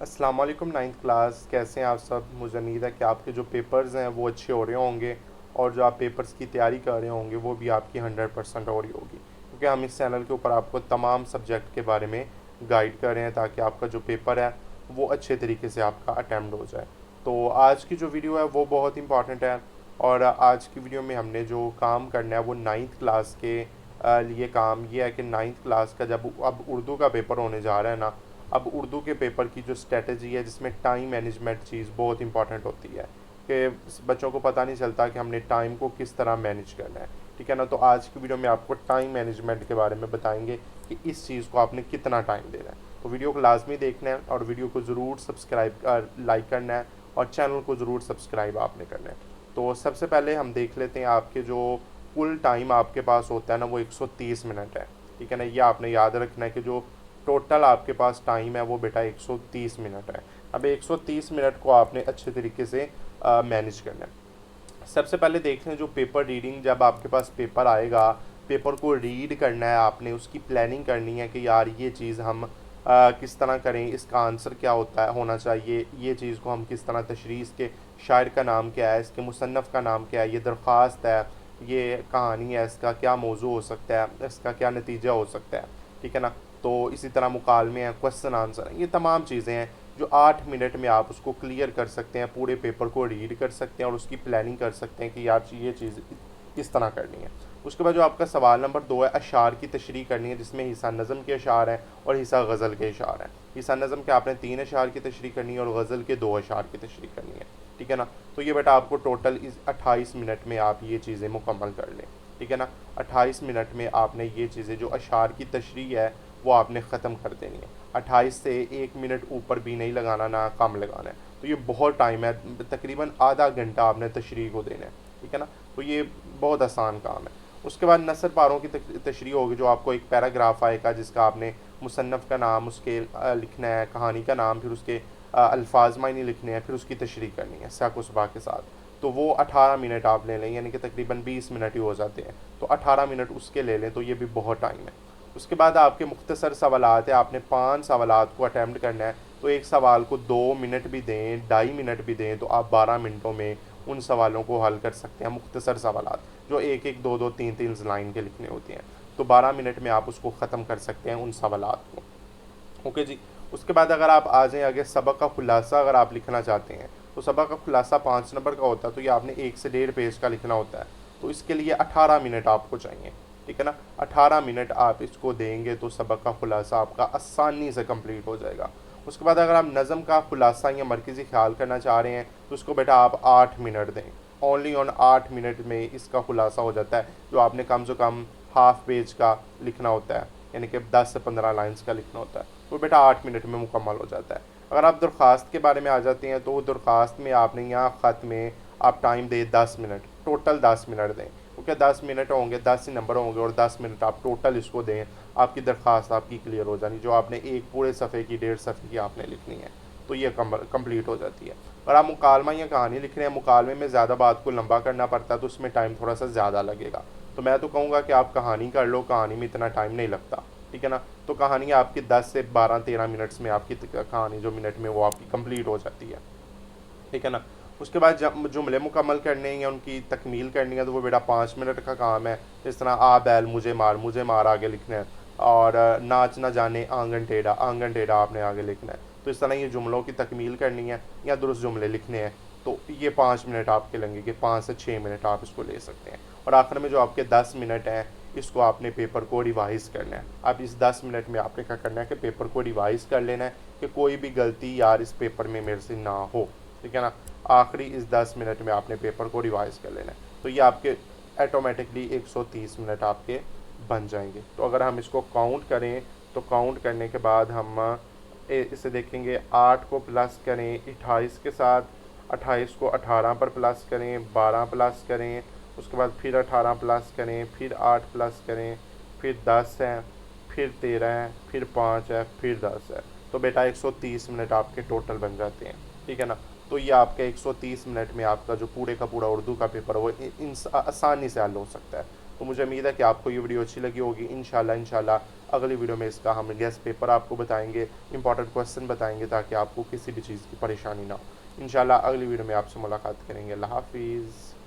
अस्सलाम वालेकुम ninth class, कैसे हैं आप सब। मुझे उम्मीद है कि आपके जो पेपर्स हैं वो अच्छे हो रहे होंगे और जो आप पेपर्स की तैयारी कर रहे होंगे वो भी आपकी 100% हो रही होगी, क्योंकि हम इस चैनल के ऊपर आपको तमाम सब्जेक्ट के बारे में गाइड कर रहे हैं ताकि आपका जो पेपर है वो अच्छे तरीके से आपका अटैम्प्ट हो जाए। तो आज की जो वीडियो है वो बहुत इंपॉर्टेंट है और आज की वीडियो में हमने जो काम करना है वो नाइन्थ क्लास के लिए काम ये है कि नाइन्थ क्लास का जब अब उर्दू का पेपर होने जा रहा है ना, अब उर्दू के पेपर की जो स्ट्रेटजी है जिसमें टाइम मैनेजमेंट चीज़ बहुत इंपॉर्टेंट होती है कि बच्चों को पता नहीं चलता कि हमने टाइम को किस तरह मैनेज करना है। ठीक है ना। तो आज की वीडियो में आपको टाइम मैनेजमेंट के बारे में बताएंगे कि इस चीज़ को आपने कितना टाइम देना है। तो वीडियो को लाजमी देखना है और वीडियो को ज़रूर सब्सक्राइब लाइक करना है और चैनल को ज़रूर सब्सक्राइब आपने करना है। तो सबसे पहले हम देख लेते हैं आपके जो कुल टाइम आपके पास होता है ना वो 130 मिनट है। ठीक है ना। ये आपने याद रखना है कि जो टोटल आपके पास टाइम है वो बेटा 130 मिनट है। अब 130 मिनट को आपने अच्छे तरीके से मैनेज करना है। सबसे पहले देखते हैं जो पेपर रीडिंग, जब आपके पास पेपर आएगा पेपर को रीड करना है आपने, उसकी प्लानिंग करनी है कि यार ये चीज़ हम किस तरह करें, इसका आंसर क्या होता है होना चाहिए, ये चीज़ को हम किस तरह तशरीह, इसके शायर का नाम क्या है, इसके मुसन्नफ़ का नाम क्या है, ये दरख्वास्त है, ये कहानी है, इसका क्या मौजू हो सकता है, इसका क्या नतीजा हो सकता है। ठीक है ना। तो इसी तरह मुकालमे हैं, क्वेश्चन आंसर हैं, ये तमाम चीज़ें हैं जो 8 मिनट में आप उसको क्लियर कर सकते हैं, पूरे पेपर को रीड कर सकते हैं और उसकी प्लानिंग कर सकते हैं कि यार ये चीज़ किस तरह करनी है। उसके बाद जो आपका सवाल नंबर 2 है, अशार की तशरीह करनी है, जिसमें हिस्सा नज़म के अशार हैं और हिस्सा गज़ल के अशार हैं। हिस्सा नज़म के आपने 3 अशार की तशरीह करनी है और गज़ल के 2 अशार की तशरीह करनी है। ठीक है ना। तो ये बेटा आपको टोटल इस 28 मिनट में आप ये चीज़ें मुकम्मल कर लें। ठीक है ना। 28 मिनट में आपने ये चीज़ें जो अशार की तशरीह है वो आपने ख़त्म कर देनी है। 28 से 1 मिनट ऊपर भी नहीं लगाना, ना कम लगाना है। तो ये बहुत टाइम है, तकरीबन आधा घंटा आपने तशरीह को देना है। ठीक है ना। तो ये बहुत आसान काम है। उसके बाद नसर पारों की तशरीह होगी, जो आपको एक पैराग्राफ आएगा जिसका आपने मुसन्नफ़ का नाम उसके लिखना है, कहानी का नाम, फिर उसके अल्फाज मायने लिखने हैं, फिर उसकी तशरीह करनी है साक सुबह के साथ। तो वो 18 मिनट आप ले लें, यानी कि तकरीबन 20 मिनट ही हो जाते हैं। तो 18 मिनट उसके ले लें, तो ये भी बहुत टाइम है। उसके बाद आपके मुख्तसर सवालात है, आपने 5 सवालात को अटैम्प्ट करना है। तो एक सवाल को 2 मिनट भी दें, 2.5 मिनट भी दें, तो आप 12 मिनटों में उन सवालों को हल कर सकते हैं। मुख्तसर सवालात जो एक एक दो दो तीन तीन लाइन के लिखने होते हैं, तो 12 मिनट में आप उसको ख़त्म कर सकते हैं उन सवालात को। ओके जी। उसके बाद अगर आप आ जाएँ आगे, सबक का खुलासा अगर आप लिखना चाहते हैं तो सबक का खुलासा 5 नंबर का होता है, तो ये आपने 1 से 1.5 पेज का लिखना होता है। तो इसके लिए 18 मिनट आपको चाहिए। ठीक है ना। 18 मिनट आप इसको देंगे तो सबक का खुलासा आपका आसानी से कंप्लीट हो जाएगा। उसके बाद अगर आप नज़म का खुलासा या मरकज़ी ख्याल करना चाह रहे हैं तो उसको बेटा आप 8 मिनट दें। ओनली ऑन 8 मिनट में इसका खुलासा हो जाता है, जो आपने कम से कम हाफ पेज का लिखना होता है, यानी कि 10 से 15 लाइन्स का लिखना होता है, तो बेटा 8 मिनट में मुकम्मल हो जाता है। अगर आप दरख्वास्त के बारे में आ जाते हैं तो दरख्वास्त में आपने यहाँ ख़त में आप टाइम दें 10 मिनट, टोटल 10 मिनट दें, क्योंकि 10 मिनट होंगे, 10 ही नंबर होंगे और 10 मिनट आप टोटल इसको दें, आपकी दरख्वास्त आपकी क्लियर हो जानी, जो आपने एक पूरे सफ़े की 1.5 सफ़े की आपने लिखनी है, तो ये कंप्लीट हो जाती है। और आप मुकालमा या कहानी लिख रहे हैं, मुकालमे में ज़्यादा बात को लंबा करना पड़ता है, तो उसमें टाइम थोड़ा सा ज़्यादा लगेगा। तो मैं तो कहूँगा कि आप कहानी कर लो, कहानी में इतना टाइम नहीं लगता। ठीक है ना। तो कहानी आपकी 10 से 12-13 मिनट्स में आपकी कहानी जो मिनट में वो आपकी कंप्लीट हो जाती है। ठीक है ना। उसके बाद जब जुमले मुकम्मल करने हैं या उनकी तकमील करनी है तो वो बेटा 5 मिनट का काम है। इस तरह आ बैल मुझे मार आगे लिखना है, और नाच ना जाने आंगन टेढ़ा आपने आगे लिखना है। तो इस तरह ये जुमलों की तकमील करनी है या दुरुस्त जुमले लिखने हैं, तो ये 5 मिनट आपके लगेंगे, 5 से 6 मिनट आप इसको ले सकते हैं। और आखिर में जो आपके 10 मिनट हैं, इसको आपने पेपर को रिवाइज़ करना है। अब इस 10 मिनट में आपने क्या करना है कि पेपर को रिवाइज़ कर लेना है कि कोई भी गलती यार इस पेपर में मेरे से ना हो। ठीक है ना। आखिरी इस 10 मिनट में आपने पेपर को रिवाइज़ कर लेना है, तो ये आपके ऑटोमेटिकली 130 मिनट आपके बन जाएंगे। तो अगर हम इसको काउंट करें तो काउंट करने के बाद हम इसे देखेंगे, 8 को प्लस करें 28 के साथ, 28 को 18 पर प्लस करें, 12 प्लस करें, उसके बाद फिर 18 प्लस करें, फिर 8 प्लस करें, फिर 10 है, फिर 13 है, फिर 5 है, फिर 10 है। तो बेटा 130 मिनट आपके टोटल बन जाते हैं। ठीक है ना। तो ये आपके 130 मिनट में आपका जो पूरे का पूरा उर्दू का पेपर है वो आसानी से हल हो सकता है। तो मुझे उम्मीद है कि आपको ये वीडियो अच्छी लगी होगी। इंशाल्लाह अगली वीडियो में इसका हम गेस्ट पेपर आपको बताएंगे, इंपॉर्टेंट क्वेश्चन बताएंगे, ताकि आपको किसी भी चीज़ की परेशानी ना हो। इंशाल्लाह अगली वीडियो में आपसे मुलाकात करेंगे। अल्लाह हाफिज़।